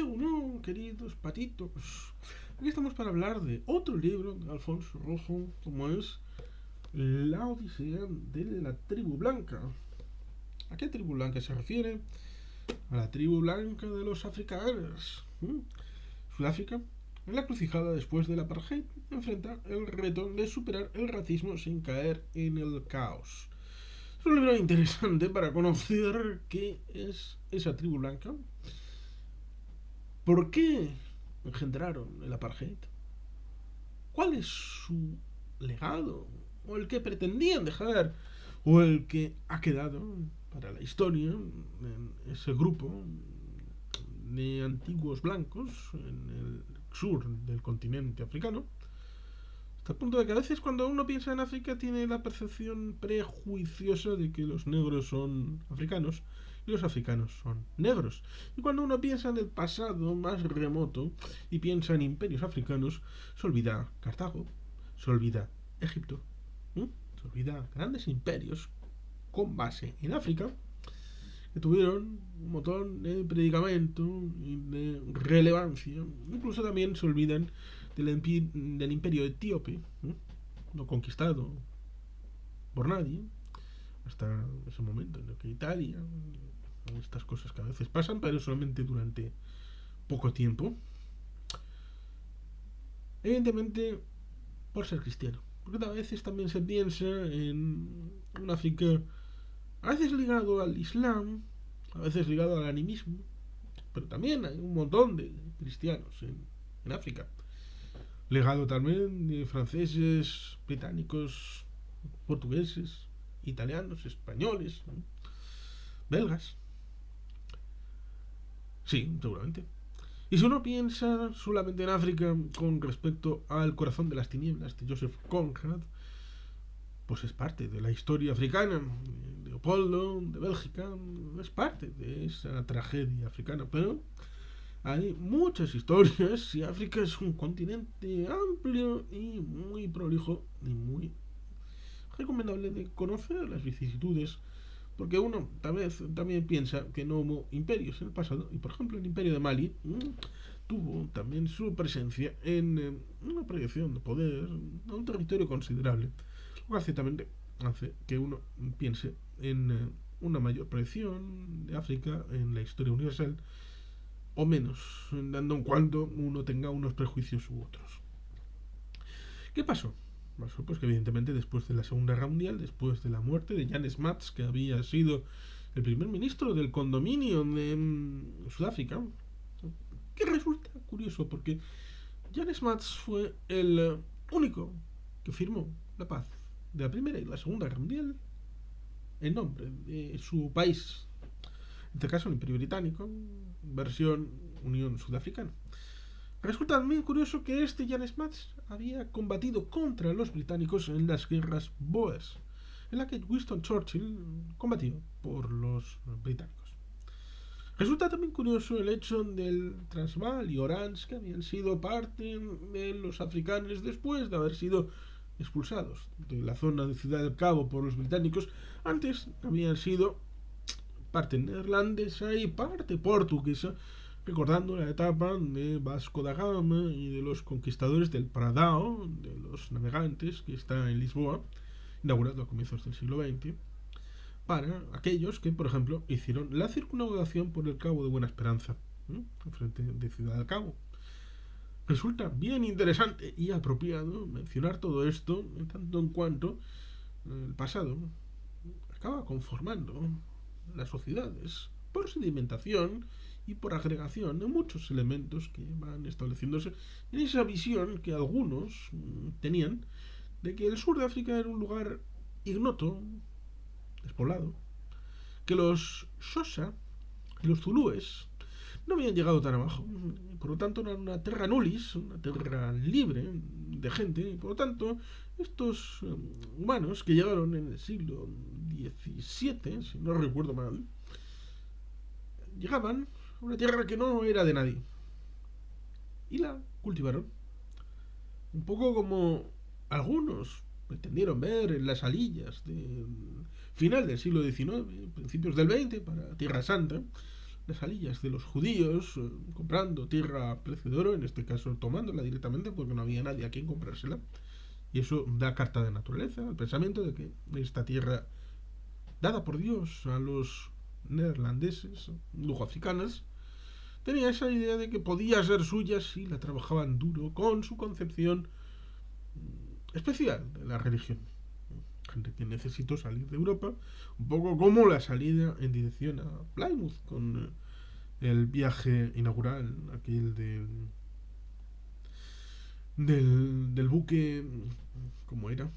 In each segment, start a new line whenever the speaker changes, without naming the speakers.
no, queridos patitos. Aquí estamos para hablar de otro libro de Alfonso Rojo, como es La Odisea de la Tribu Blanca. ¿A qué tribu blanca se refiere? A la tribu blanca de los africanos. Sudáfrica, en la encrucijada después del apartheid, enfrenta el reto de superar el racismo sin caer en el caos. Es un libro interesante para conocer qué es esa tribu blanca, por qué engendraron el apartheid, cuál es su legado, o el que pretendían dejar, o el que ha quedado para la historia en ese grupo de antiguos blancos en el sur del continente africano, hasta el punto de que a veces cuando uno piensa en África tiene la percepción prejuiciosa de que los negros son africanos y los africanos son negros. Y cuando uno piensa en el pasado más remoto y piensa en imperios africanos, se olvida Cartago, se olvida Egipto, se olvida grandes imperios con base en África que tuvieron un montón de predicamento y de relevancia. Incluso también se olvidan del imperio etíope, no conquistado por nadie, hasta ese momento en el que Italia, estas cosas que a veces pasan, pero solamente durante poco tiempo. Evidentemente, por ser cristiano. Porque a veces también se piensa en un África, a veces ligado al Islam, a veces ligado al animismo, pero también hay un montón de cristianos en África. Legado también de franceses, británicos, portugueses, italianos, españoles, belgas. Sí, seguramente. Y si uno piensa solamente en África con respecto al Corazón de las Tinieblas de Joseph Conrad, pues es parte de la historia africana. Leopoldo de Bélgica es parte de esa tragedia africana, pero hay muchas historias y África es un continente amplio y muy prolijo y muy recomendable de conocer las vicisitudes, porque uno tal vez también piensa que no hubo imperios en el pasado, y por ejemplo el imperio de Mali tuvo también su presencia en una proyección de poder a un territorio considerable, lo cual ciertamente hace que uno piense en una mayor proyección de África en la historia universal, o menos, dando en cuanto uno tenga unos prejuicios u otros. ¿Qué pasó? Pasó pues que evidentemente después de la Segunda Guerra Mundial, después de la muerte de Jan Smuts, que había sido el primer ministro del condominio de Sudáfrica, que resulta curioso porque Jan Smuts fue el único que firmó la paz de la Primera y la Segunda Guerra Mundial en nombre de su país, en este caso el Imperio Británico, versión Unión Sudafricana. Resulta muy curioso que este Jan Smuts había combatido contra los británicos en las guerras Boers, en la que Winston Churchill combatió por los británicos. Resulta también curioso el hecho del Transvaal y Orange, que habían sido parte de los africanos después de haber sido expulsados de la zona de Ciudad del Cabo por los británicos. Antes habían sido parte neerlandesa y parte portuguesa, recordando la etapa de Vasco da Gama y de los conquistadores del Pradao, de los navegantes, que está en Lisboa, inaugurado a comienzos del siglo XX, para aquellos que, por ejemplo, hicieron la circunnavegación por el Cabo de Buena Esperanza, frente de Ciudad del Cabo. Resulta bien interesante y apropiado mencionar todo esto, en tanto en cuanto el pasado acaba conformando las sociedades por sedimentación y por agregación de muchos elementos que van estableciéndose en esa visión que algunos tenían de que el sur de África era un lugar ignoto, despoblado, que los Xhosa y los zulúes no habían llegado tan abajo, por lo tanto era una terra nullis, una tierra libre de gente, y por lo tanto estos humanos que llegaron en el siglo XVII, si no recuerdo mal, llegaban a una tierra que no era de nadie y la cultivaron, un poco como algunos pretendieron ver en las alillas del final del siglo XIX, principios del XX, para Tierra Santa, las alillas de los judíos, comprando tierra a precio de oro, en este caso tomándola directamente porque no había nadie a quien comprársela. Y eso da carta de naturaleza al pensamiento de que esta tierra dada por Dios a los neerlandeses, lujoafricanos, tenía esa idea de que podía ser suya si la trabajaban duro con su concepción especial de la religión. Gente que necesitó salir de Europa, un poco como la salida en dirección a Plymouth con el viaje inaugural, aquel del buque, ¿cómo era?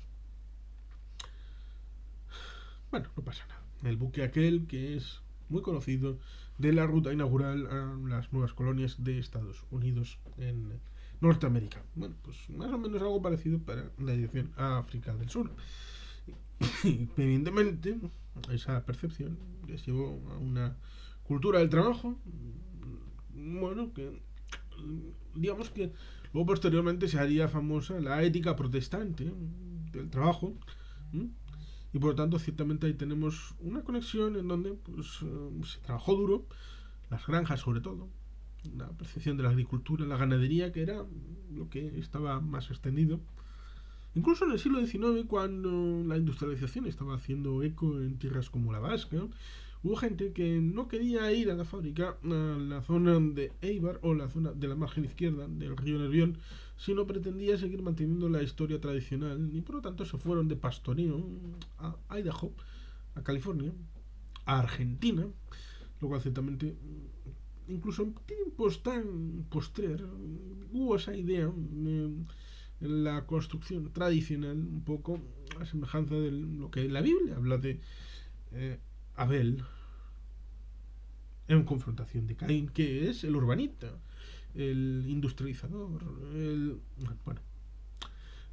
Bueno, no pasa nada. El buque aquel que es muy conocido de la ruta inaugural a las nuevas colonias de Estados Unidos en Norteamérica. Bueno, pues más o menos algo parecido para la dirección a África del Sur. Y evidentemente esa percepción les llevó a una cultura del trabajo, bueno, que digamos que luego posteriormente se haría famosa la ética protestante del trabajo. Y por lo tanto ciertamente ahí tenemos una conexión en donde pues, se trabajó duro, las granjas sobre todo, la percepción de la agricultura, la ganadería, que era lo que estaba más extendido. Incluso en el siglo XIX, cuando la industrialización estaba haciendo eco en tierras como la vasca, hubo gente que no quería ir a la fábrica a la zona de Eibar o la zona de la margen izquierda del río Nervión, sino pretendía seguir manteniendo la historia tradicional y por lo tanto se fueron de pastoreo a Idaho, a California, a Argentina, lo cual ciertamente incluso en tiempos tan postrer hubo esa idea en la construcción tradicional, un poco a semejanza de lo que la Biblia habla de Abel en confrontación de Caín, que es el urbanita, el industrializador, bueno,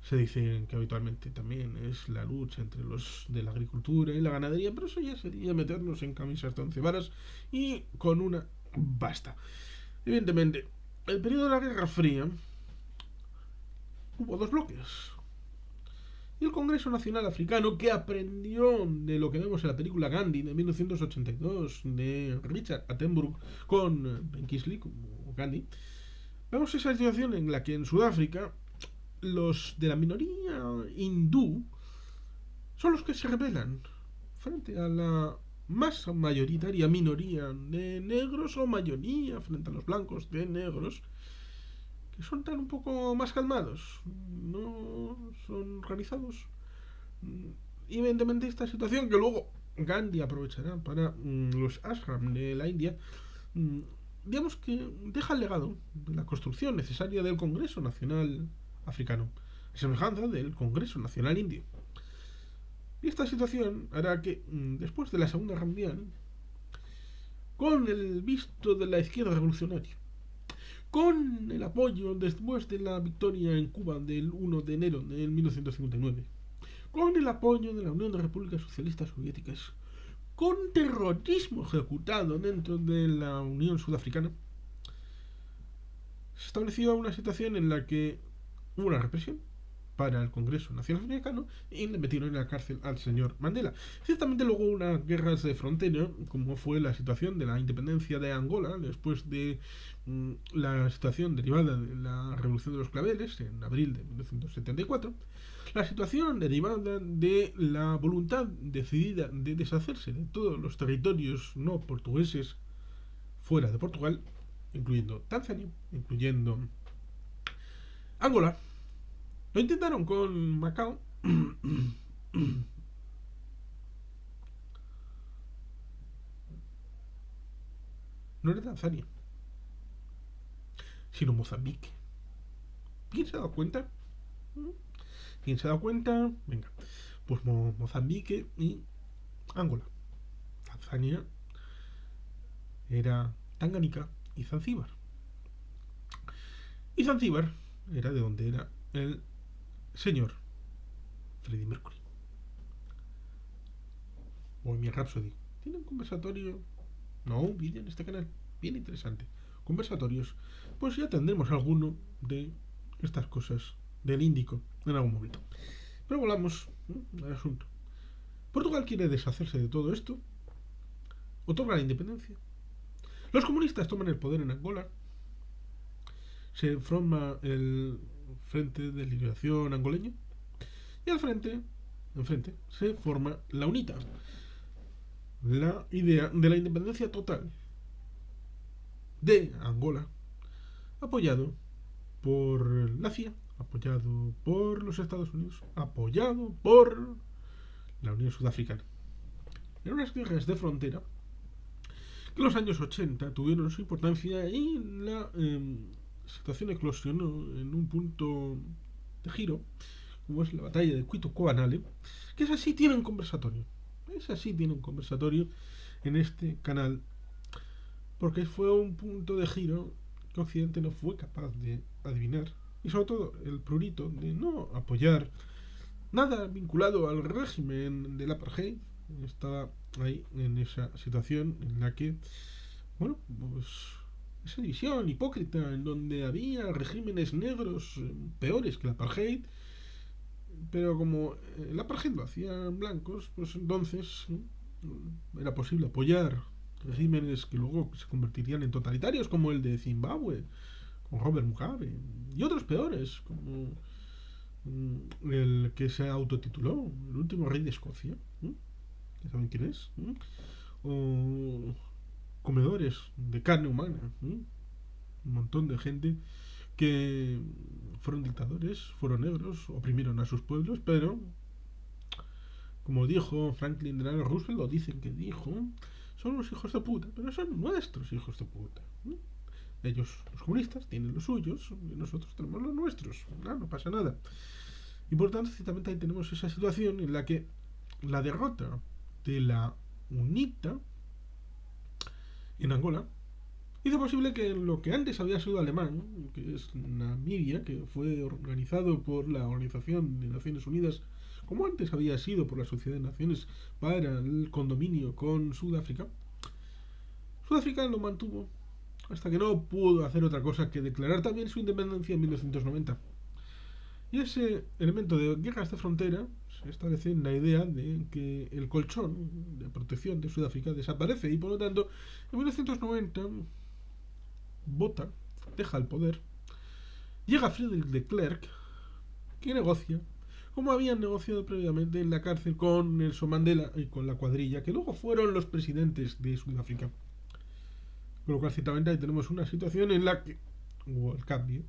se dice que habitualmente también es la lucha entre los de la agricultura y la ganadería, pero eso ya sería meternos en camisas de 11 varas y con una basta. Evidentemente, el periodo de la Guerra Fría hubo dos bloques. Y el Congreso Nacional Africano, que aprendió de lo que vemos en la película Gandhi de 1982 de Richard Attenborough con Ben Kingsley como Gandhi, vemos esa situación en la que en Sudáfrica los de la minoría hindú son los que se rebelan frente a la más mayoritaria minoría de negros o mayoría frente a los blancos de negros que son tan un poco más calmados, no son organizados. Y evidentemente esta situación que luego Gandhi aprovechará para los ashram de la India, digamos que deja el legado de la construcción necesaria del Congreso Nacional Africano, a semejanza del Congreso Nacional Indio. Y esta situación hará que después de la Segunda Guerra Mundial, con el visto de la izquierda revolucionaria, con el apoyo después de la victoria en Cuba del 1 de enero de 1959, con el apoyo de la Unión de Repúblicas Socialistas Soviéticas, con terrorismo ejecutado dentro de la Unión Sudafricana, se estableció una situación en la que hubo una represión para el Congreso Nacional Africano y le metieron en la cárcel al señor Mandela. Ciertamente luego hubo unas guerras de frontera, como fue la situación de la independencia de Angola después de la situación derivada de la Revolución de los Claveles en abril de 1974, la situación derivada de la voluntad decidida de deshacerse de todos los territorios no portugueses fuera de Portugal, incluyendo Tanzania, incluyendo Angola. Lo intentaron con Macao. No era Tanzania, sino Mozambique. ¿Quién se ha dado cuenta? ¿Quién se ha dado cuenta? Venga, pues Mozambique y Angola. Tanzania era Tanganica y Zanzíbar. Y Zanzíbar era de donde era el señor Freddie Mercury. Bohemian Rhapsody. Tiene un conversatorio, no un vídeo en este canal, bien interesante. Conversatorios. Pues ya tendremos alguno de estas cosas del Índico en algún momento. Pero volvamos al asunto. Portugal quiere deshacerse de todo esto, otorga la independencia. Los comunistas toman el poder en Angola, se forma el Frente de Liberación Angoleño y enfrente se forma la UNITA, la idea de la independencia total de Angola, apoyado por la CIA, apoyado por los Estados Unidos, apoyado por la Unión Sudafricana. En unas guerras de frontera que en los años 80 tuvieron su importancia y la situación eclosionó en un punto de giro, como es la batalla de Cuito Cuanale, que es así tiene un conversatorio. Es así tiene un conversatorio en este canal, porque fue un punto de giro que Occidente no fue capaz de adivinar, y sobre todo el prurito de no apoyar nada vinculado al régimen del apartheid. Estaba ahí en esa situación en la que, bueno, pues esa división hipócrita en donde había regímenes negros peores que el apartheid, pero como el apartheid lo hacían blancos, pues entonces era posible apoyar regímenes que luego se convertirían en totalitarios, como el de Zimbabue, con Robert Mugabe, y otros peores, como el que se autotituló el último rey de Escocia, que saben quién es, o comedores de carne humana, un montón de gente que fueron dictadores, fueron negros, oprimieron a sus pueblos, pero como dijo Franklin Delano Roosevelt, lo dicen que dijo, son los hijos de puta, pero son nuestros hijos de puta. Ellos, los comunistas, tienen los suyos y nosotros tenemos los nuestros. No pasa nada. Y por tanto, ciertamente ahí tenemos esa situación en la que la derrota de la UNITA en Angola hizo posible que lo que antes había sido alemán, que es Namibia, que fue organizado por la Organización de Naciones Unidas, como antes había sido por la Sociedad de Naciones para el condominio con Sudáfrica, Sudáfrica lo mantuvo hasta que no pudo hacer otra cosa que declarar también su independencia en 1990. Y ese elemento de guerras de frontera se establece en la idea de que el colchón de protección de Sudáfrica desaparece y por lo tanto en 1990 vota, deja el poder, llega Friedrich de Klerk, que negocia como habían negociado previamente en la cárcel con Nelson Mandela y con la cuadrilla, que luego fueron los presidentes de Sudáfrica. Con lo cual, ciertamente, ahí tenemos una situación en la que hubo el cambio.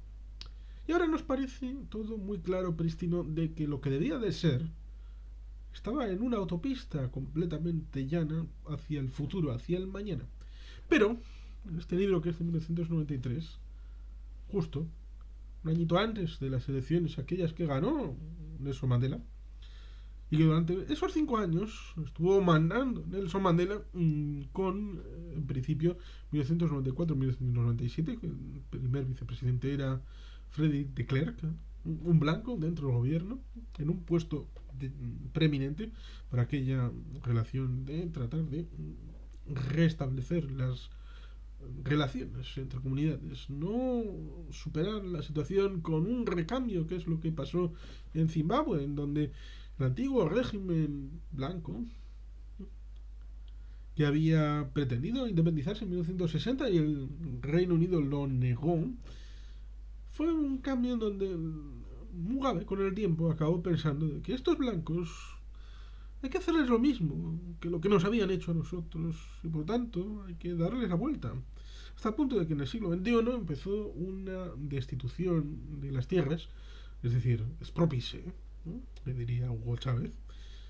Y ahora nos parece todo muy claro, prístino, de que lo que debía de ser estaba en una autopista completamente llana hacia el futuro, hacia el mañana. Pero, en este libro que es de 1993, justo un añito antes de las elecciones aquellas que ganó Nelson Mandela, y que durante esos 5 años estuvo mandando Nelson Mandela con, en principio, 1994-1997, que el primer vicepresidente era Frederick de Klerk, un blanco dentro del gobierno, en un puesto preeminente para aquella relación de tratar de restablecer las relaciones entre comunidades, no superar la situación con un recambio, que es lo que pasó en Zimbabue, en donde el antiguo régimen blanco, que había pretendido independizarse en 1960 y el Reino Unido lo negó, fue un cambio en donde Mugabe con el tiempo acabó pensando de que estos blancos hay que hacerles lo mismo que lo que nos habían hecho a nosotros y por tanto hay que darles la vuelta. Hasta el punto de que en el siglo XXI empezó una destitución de las tierras, es decir, expropiese, ¿no? Le diría Hugo Chávez,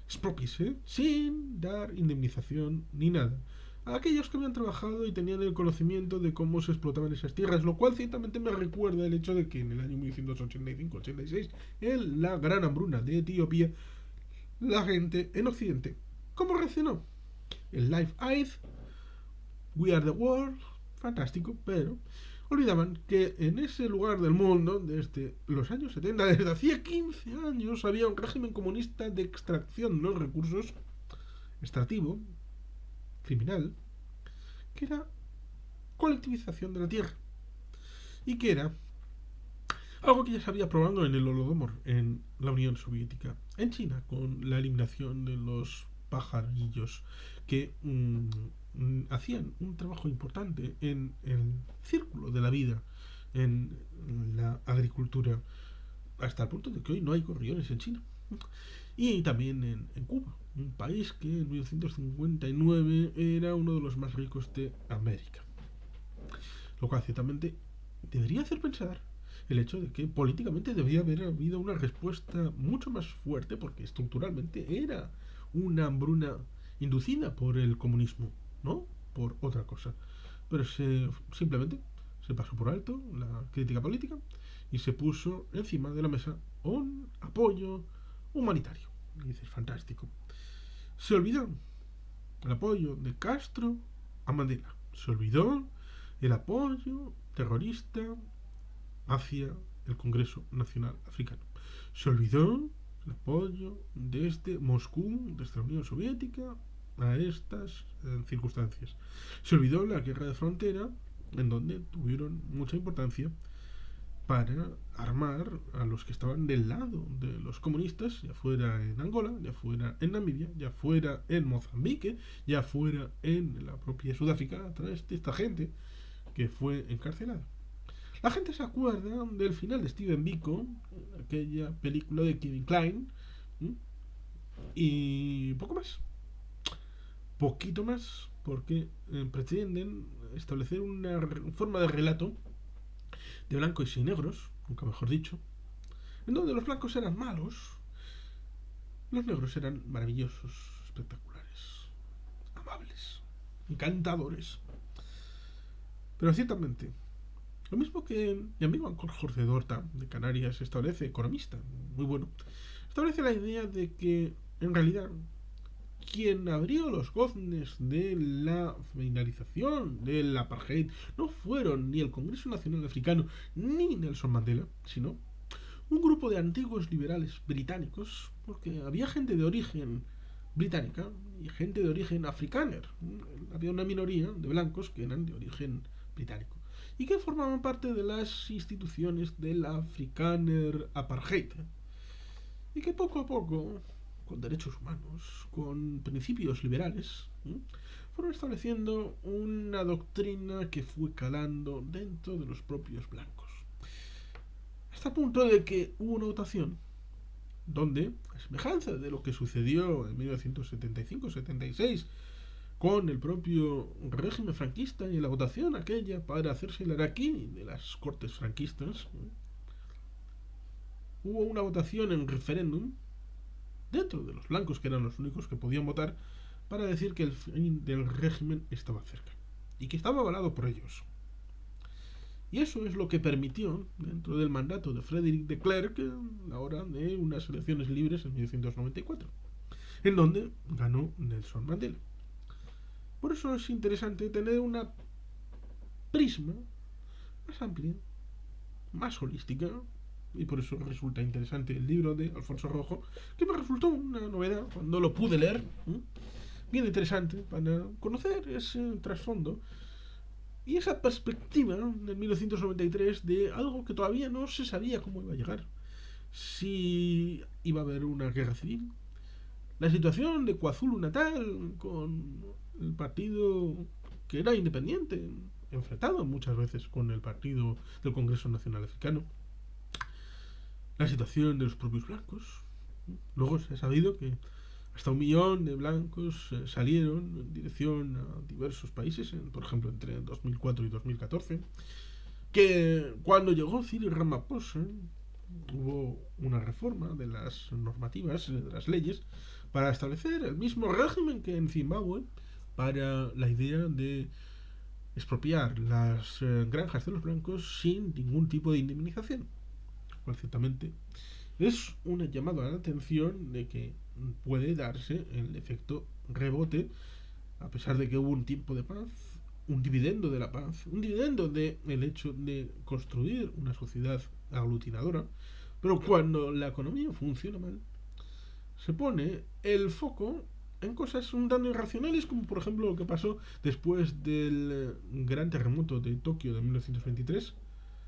expropiese, sin dar indemnización ni nada a aquellos que habían trabajado y tenían el conocimiento de cómo se explotaban esas tierras, lo cual ciertamente me recuerda el hecho de que en el año 1985-86, en la gran hambruna de Etiopía, la gente en Occidente, ¿cómo reaccionó? El Live Aid, We Are the World, fantástico, pero olvidaban que en ese lugar del mundo, desde los años 70, desde hacía 15 años, había un régimen comunista de extracción de los recursos, extractivo, criminal, que era colectivización de la tierra, y que era algo que ya se había probado en el Holodomor, en la Unión Soviética, en China, con la eliminación de los pajarillos que hacían un trabajo importante en el círculo de la vida, en la agricultura, hasta el punto de que hoy no hay gorriones en China. Y también en Cuba, un país que en 1959 era uno de los más ricos de América. Lo cual ciertamente debería hacer pensar el hecho de que políticamente debería haber habido una respuesta mucho más fuerte porque estructuralmente era una hambruna inducida por el comunismo, no por otra cosa. Pero simplemente se pasó por alto la crítica política y se puso encima de la mesa un apoyo humanitario. Y dices, fantástico. Se olvidó el apoyo de Castro a Mandela. Se olvidó el apoyo terrorista hacia el Congreso Nacional Africano. Se olvidó el apoyo desde Moscú, desde la Unión Soviética, a estas circunstancias. Se olvidó la guerra de frontera, en donde tuvieron mucha importancia para armar a los que estaban del lado de los comunistas, ya fuera en Angola, ya fuera en Namibia, ya fuera en Mozambique, ya fuera en la propia Sudáfrica, a través de esta gente que fue encarcelada. La gente se acuerda del final de Steven Biko, aquella película de Kevin Kline, y poco más. Poquito más, porque pretenden establecer una forma de relato de blancos y negros, nunca mejor dicho, en donde los blancos eran malos, los negros eran maravillosos, espectaculares, amables, encantadores. Pero ciertamente, lo mismo que mi amigo Jorge Dorta, de Canarias, establece, economista, muy bueno, establece la idea de que, en realidad, quien abrió los goznes de la finalización del apartheid no fueron ni el Congreso Nacional Africano ni Nelson Mandela, sino un grupo de antiguos liberales británicos, porque había gente de origen británica y gente de origen africáner. Había una minoría de blancos que eran de origen británico y que formaban parte de las instituciones del Afrikaner Apartheid, y que poco a poco, con derechos humanos, con principios liberales, fueron estableciendo una doctrina que fue calando dentro de los propios blancos. Hasta el punto de que hubo una votación donde, a semejanza de lo que sucedió en 1975-76 con el propio régimen franquista y la votación aquella para hacerse el araquí de las cortes franquistas, hubo una votación en referéndum dentro de los blancos, que eran los únicos que podían votar, para decir que el fin del régimen estaba cerca y que estaba avalado por ellos. Y eso es lo que permitió, dentro del mandato de Frédéric de Klerk, la hora de unas elecciones libres en 1994, en donde ganó Nelson Mandela. Por eso es interesante tener una prisma más amplia, más holística, y por eso resulta interesante el libro de Alfonso Rojo, que me resultó una novedad cuando lo pude leer, bien interesante para conocer ese trasfondo y esa perspectiva del 1993 de algo que todavía no se sabía cómo iba a llegar. Si iba a haber una guerra civil, la situación de KwaZulu Natal con el partido que era independiente, enfrentado muchas veces con el partido del Congreso Nacional Africano, la situación de los propios blancos. Luego se ha sabido que hasta 1 millón de blancos salieron en dirección a diversos países, por ejemplo entre 2004 y 2014, que cuando llegó Cyril Ramaphosa hubo una reforma de las normativas, de las leyes, para establecer el mismo régimen que en Zimbabue, para la idea de expropiar las granjas de los blancos sin ningún tipo de indemnización. Cual ciertamente es una llamada a la atención de que puede darse el efecto rebote, a pesar de que hubo un tiempo de paz, un dividendo de la paz, un dividendo del hecho de construir una sociedad aglutinadora, pero cuando la economía funciona mal, se pone el foco en cosas un tanto irracionales, como por ejemplo lo que pasó después del gran terremoto de Tokio de 1923,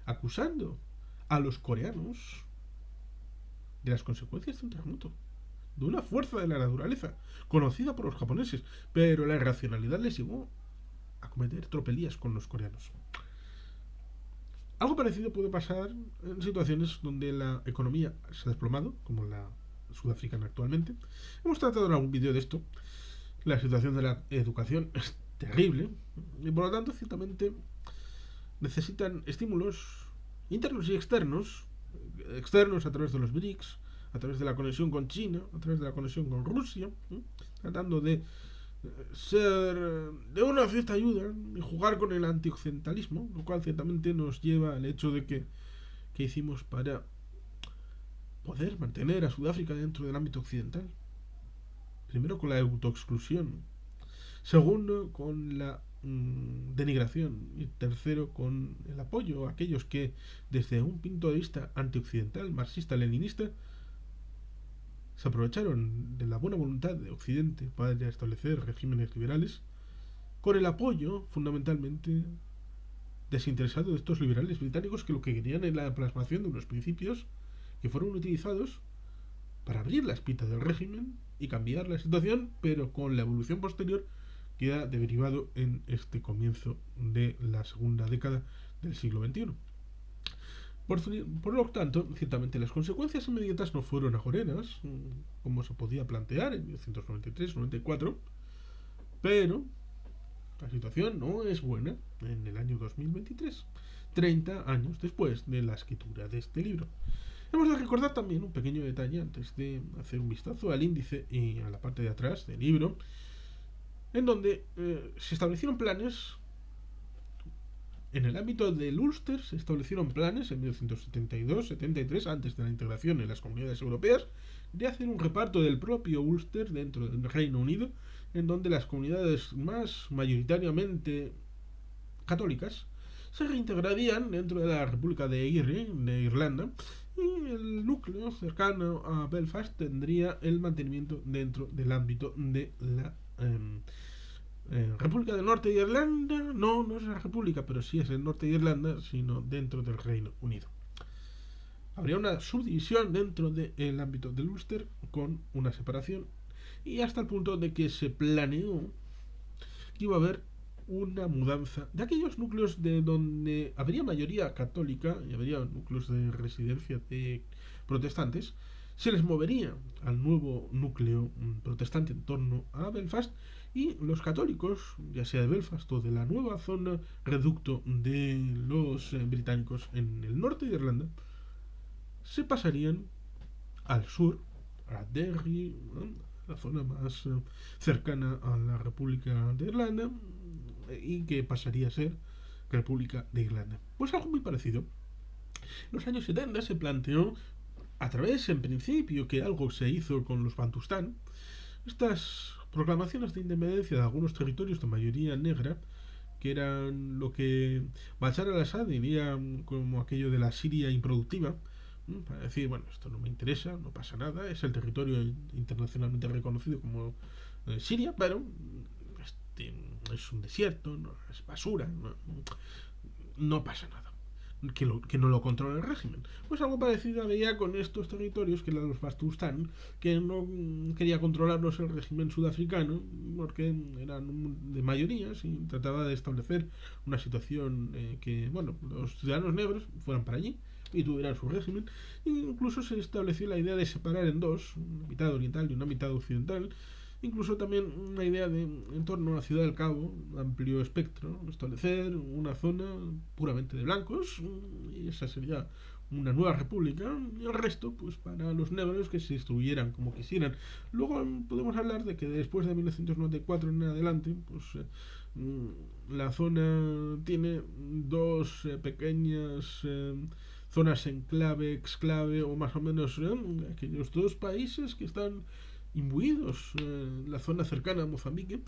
acusando a los coreanos de las consecuencias de un terremoto, de una fuerza de la naturaleza, conocida por los japoneses, pero la irracionalidad les llevó a cometer tropelías con los coreanos. Algo parecido puede pasar en situaciones donde la economía se ha desplomado, como la sudafricana actualmente. Hemos tratado en algún vídeo de esto. La situación de la educación es terrible y por lo tanto ciertamente necesitan estímulos internos y externos, externos a través de los BRICS, a través de la conexión con China, a través de la conexión con Rusia, tratando de ser de una cierta ayuda y jugar con el antioccidentalismo, lo cual ciertamente nos lleva al hecho de que hicimos para poder mantener a Sudáfrica dentro del ámbito occidental. Primero con la autoexclusión, segundo con la denigración y tercero con el apoyo a aquellos que desde un punto de vista antioccidental, marxista-leninista, se aprovecharon de la buena voluntad de Occidente para establecer regímenes liberales, con el apoyo fundamentalmente desinteresado de estos liberales británicos que lo que querían era la plasmación de unos principios que fueron utilizados para abrir la espita del régimen y cambiar la situación, pero con la evolución posterior que ha derivado en este comienzo de la segunda década del siglo XXI. Por lo tanto, ciertamente las consecuencias inmediatas no fueron agoreras, como se podía plantear en 1993-94, pero la situación no es buena en el año 2023, 30 años después de la escritura de este libro. Hemos de recordar también un pequeño detalle antes de hacer un vistazo al índice y a la parte de atrás del libro, en donde se establecieron planes. En el ámbito del Ulster se establecieron planes en 1972-73, antes de la integración en las comunidades europeas, de hacer un reparto del propio Ulster dentro del Reino Unido, en donde las comunidades más mayoritariamente católicas se reintegrarían dentro de la República de Eire, de Irlanda, y el núcleo cercano a Belfast tendría el mantenimiento dentro del ámbito de la República del Norte de Irlanda. No es la República, pero sí es el norte de Irlanda, sino dentro del Reino Unido. Habría una subdivisión dentro del ámbito del Ulster con una separación y hasta el punto de que se planeó que iba a haber una mudanza de aquellos núcleos de donde habría mayoría católica y habría núcleos de residencia de protestantes, se les movería al nuevo núcleo protestante en torno a Belfast, y los católicos, ya sea de Belfast o de la nueva zona reducto de los británicos en el norte de Irlanda, se pasarían al sur, a Derry, la zona más cercana a la República de Irlanda, y que pasaría a ser República de Irlanda. Pues algo muy parecido. En los años 70 se planteó, a través, en principio, que algo se hizo con los Bantustán, estas proclamaciones de independencia de algunos territorios de mayoría negra, que eran lo que Bashar al-Assad diría como aquello de la Siria improductiva, para decir, bueno, esto no me interesa, no pasa nada, es el territorio internacionalmente reconocido como Siria, pero es un desierto, no, es basura, no pasa nada. Que no lo controla el régimen. Pues algo parecido había con estos territorios que eran los Bantustán, que no quería controlarlos el régimen sudafricano porque eran de mayorías y trataba de establecer una situación que, bueno, los ciudadanos negros fueran para allí y tuvieran su régimen. E incluso se estableció la idea de separar en dos, una mitad oriental y una mitad occidental. Incluso también una idea de, en torno a la Ciudad del Cabo, amplio espectro, establecer una zona puramente de blancos, y esa sería una nueva república, y el resto, pues para los negros que se distribuyeran como quisieran. Luego podemos hablar de que después de 1994 en adelante, pues la zona tiene dos pequeñas zonas enclave, exclave, o más o menos aquellos dos países que están imbuidos en la zona cercana a Mozambique.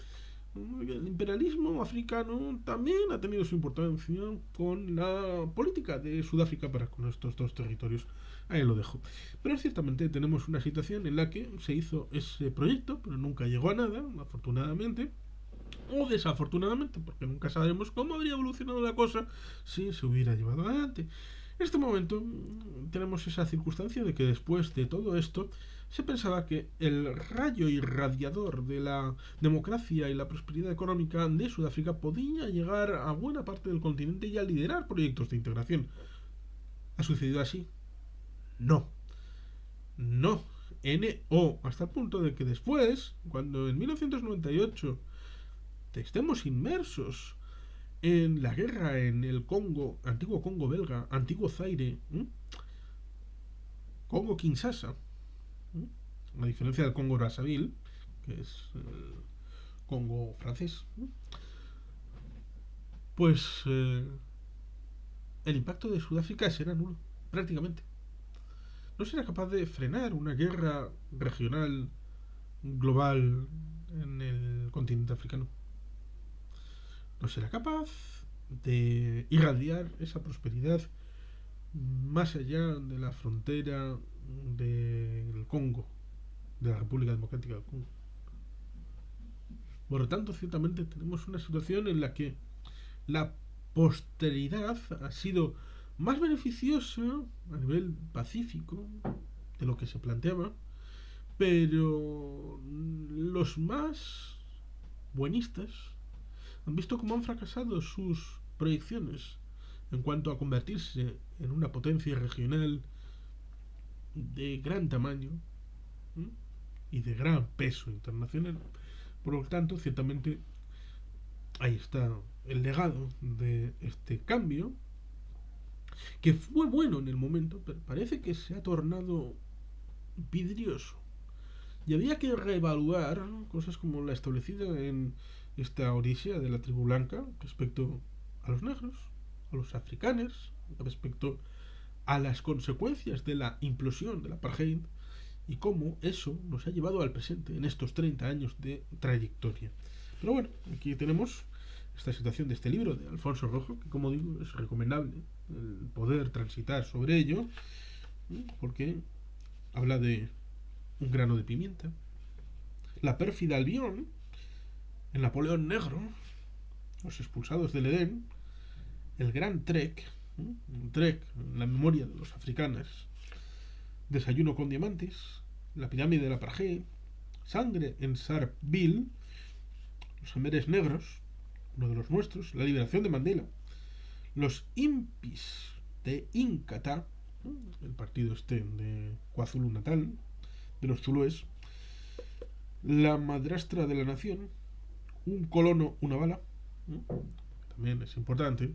El imperialismo africano también ha tenido su importancia con la política de Sudáfrica para con estos dos territorios. Ahí lo dejo. Pero ciertamente tenemos una situación en la que se hizo ese proyecto, pero nunca llegó a nada, afortunadamente, o desafortunadamente, porque nunca sabremos cómo habría evolucionado la cosa si se hubiera llevado adelante. En este momento tenemos esa circunstancia de que después de todo esto se pensaba que el rayo irradiador de la democracia y la prosperidad económica de Sudáfrica podía llegar a buena parte del continente y a liderar proyectos de integración. ¿Ha sucedido así? No. No. No. Hasta el punto de que después, cuando en 1998 estemos inmersos en la guerra en el Congo, antiguo Congo belga, antiguo Zaire, Congo Kinshasa, a diferencia del Congo Brazzaville, que es el Congo francés, pues el impacto de Sudáfrica será nulo, prácticamente. No será capaz de frenar una guerra regional global en el continente africano. No será capaz de irradiar esa prosperidad más allá de la frontera del Congo, de la República Democrática del Congo. Por lo tanto, ciertamente tenemos una situación en la que la posteridad ha sido más beneficiosa a nivel pacífico de lo que se planteaba, pero los más buenistas han visto cómo han fracasado sus proyecciones en cuanto a convertirse en una potencia regional de gran tamaño y de gran peso internacional. Por lo tanto, ciertamente ahí está el legado de este cambio, que fue bueno en el momento, pero parece que se ha tornado vidrioso. Y había que reevaluar cosas como la establecida en esta odisea de la tribu blanca respecto a los negros, a los africanos, respecto a las consecuencias de la implosión del apartheid y cómo eso nos ha llevado al presente en estos 30 años de trayectoria. Pero bueno, aquí tenemos esta situación de este libro de Alfonso Rojo, que como digo es recomendable el poder transitar sobre ello, porque habla de un grano de pimienta, la pérfida Albión, el Napoleón Negro, los expulsados del Edén, el gran Trek, la memoria de los africanos, desayuno con diamantes, la pirámide de la Pargé, sangre en Sharpeville, los Ameres Negros, uno de los nuestros, la liberación de Mandela, los impis de Inkatha, el partido este de KwaZulu Natal, de los zulúes, la madrastra de la nación, un colono, una bala. También es importante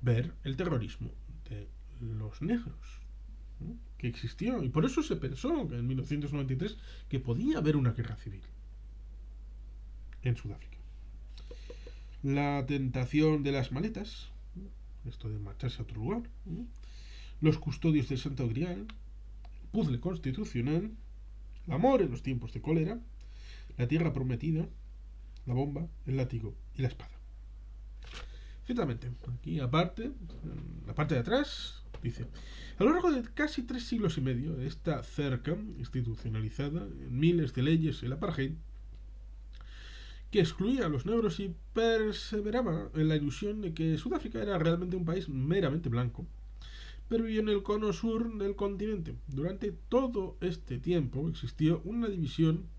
ver el terrorismo de los negros que existió, y por eso se pensó que en 1993 que podía haber una guerra civil en Sudáfrica. La tentación de las maletas, esto de marcharse a otro lugar, los custodios del Santo Grial, el puzzle constitucional, el amor en los tiempos de cólera, la tierra prometida, la bomba, el látigo y la espada. Ciertamente, aquí aparte, en la parte de atrás, dice: a lo largo de casi 3 siglos y medio, esta cerca institucionalizada en miles de leyes el apartheid, que excluía a los negros y perseveraba en la ilusión de que Sudáfrica era realmente un país meramente blanco, pero vivía en el cono sur del continente. Durante todo este tiempo existió una división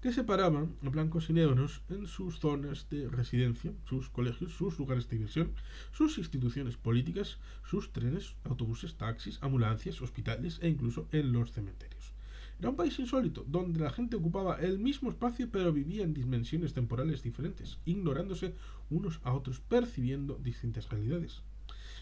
que separaba a blancos y negros en sus zonas de residencia, sus colegios, sus lugares de diversión, sus instituciones políticas, sus trenes, autobuses, taxis, ambulancias, hospitales e incluso en los cementerios. Era un país insólito, donde la gente ocupaba el mismo espacio pero vivía en dimensiones temporales diferentes, ignorándose unos a otros, percibiendo distintas realidades.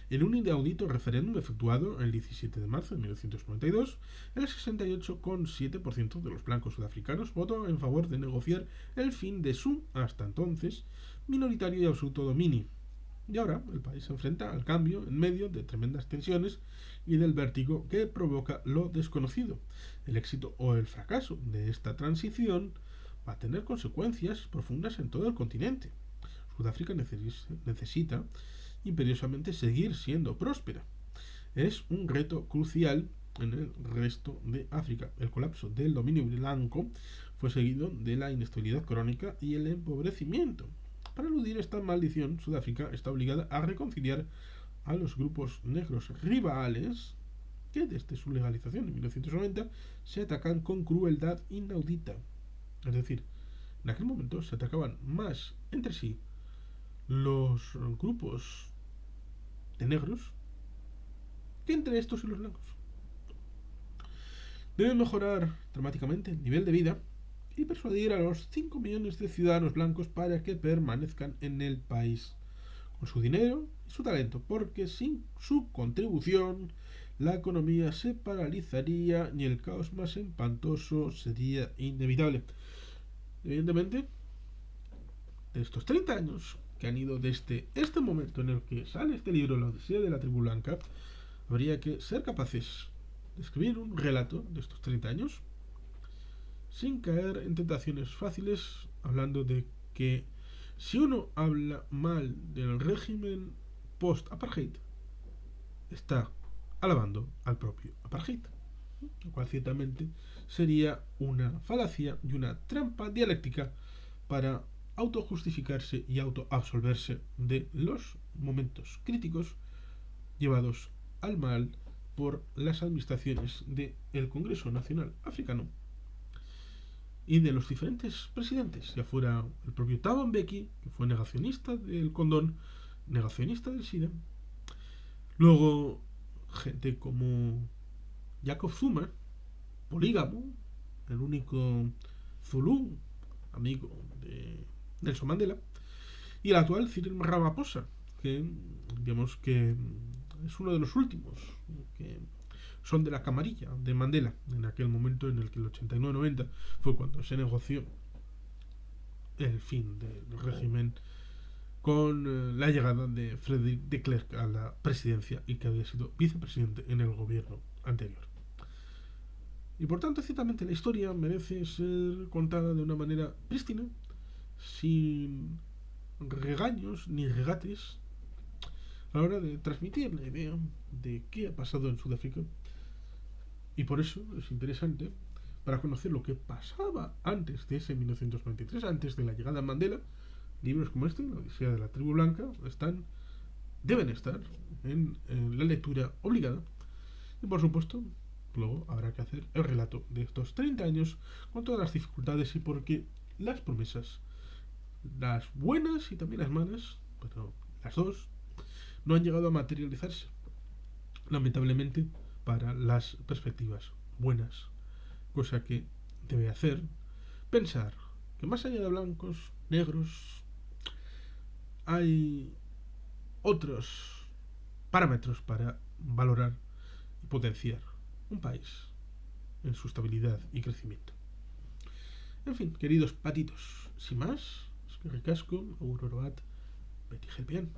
En un inaudito referéndum efectuado el 17 de marzo de 1992, el 68,7% de los blancos sudafricanos votó en favor de negociar el fin de su, hasta entonces, minoritario y absoluto dominio. Y ahora el país se enfrenta al cambio en medio de tremendas tensiones y del vértigo que provoca lo desconocido. El éxito o el fracaso de esta transición va a tener consecuencias profundas en todo el continente. Sudáfrica necesita imperiosamente seguir siendo próspera. Es un reto crucial en el resto de África. El colapso del dominio blanco fue seguido de la inestabilidad crónica y el empobrecimiento. Para eludir esta maldición, Sudáfrica está obligada a reconciliar a los grupos negros rivales que desde su legalización en 1990 se atacan con crueldad inaudita. Es decir, en aquel momento se atacaban más entre sí los grupos de negros que entre estos y los blancos. Debe mejorar dramáticamente el nivel de vida y persuadir a los 5 millones de ciudadanos blancos para que permanezcan en el país con su dinero y su talento, porque sin su contribución la economía se paralizaría y el caos más espantoso sería inevitable. Evidentemente, de estos 30 años que han ido desde este momento en el que sale este libro, La Odisea de la Tribu Blanca, habría que ser capaces de escribir un relato de estos 30 años sin caer en tentaciones fáciles, hablando de que si uno habla mal del régimen post-apartheid, está alabando al propio apartheid, lo cual ciertamente sería una falacia y una trampa dialéctica para autojustificarse y autoabsolverse de los momentos críticos llevados al mal por las administraciones del Congreso Nacional Africano y de los diferentes presidentes, ya fuera el propio Thabo Mbeki, que fue negacionista del condón, negacionista del SIDA, luego gente como Jacob Zuma, polígamo, el único Zulú, amigo de Nelson Mandela, y el actual Cyril Ramaphosa, que digamos que es uno de los últimos que son de la camarilla de Mandela, en aquel momento en el que el 89-90 fue cuando se negoció el fin del régimen con la llegada de Frédéric de Klerk a la presidencia y que había sido vicepresidente en el gobierno anterior. Y por tanto, ciertamente la historia merece ser contada de una manera prístina, sin regaños ni regates, a la hora de transmitir la idea de qué ha pasado en Sudáfrica. Y por eso es interesante, para conocer lo que pasaba antes de ese 1993, antes de la llegada de Mandela, libros como este, La Odisea de la Tribu Blanca, deben estar en la lectura obligada. Y por supuesto, luego habrá que hacer el relato de estos 30 años con todas las dificultades y porque las promesas, las buenas y también las malas, pero las dos, no han llegado a materializarse, lamentablemente, para las perspectivas buenas, cosa que debe hacer pensar que más allá de blancos, negros, hay otros parámetros para valorar y potenciar un país en su estabilidad y crecimiento. En fin, queridos patitos, sin más, es que ricasco, aurora bat, beti gelpean.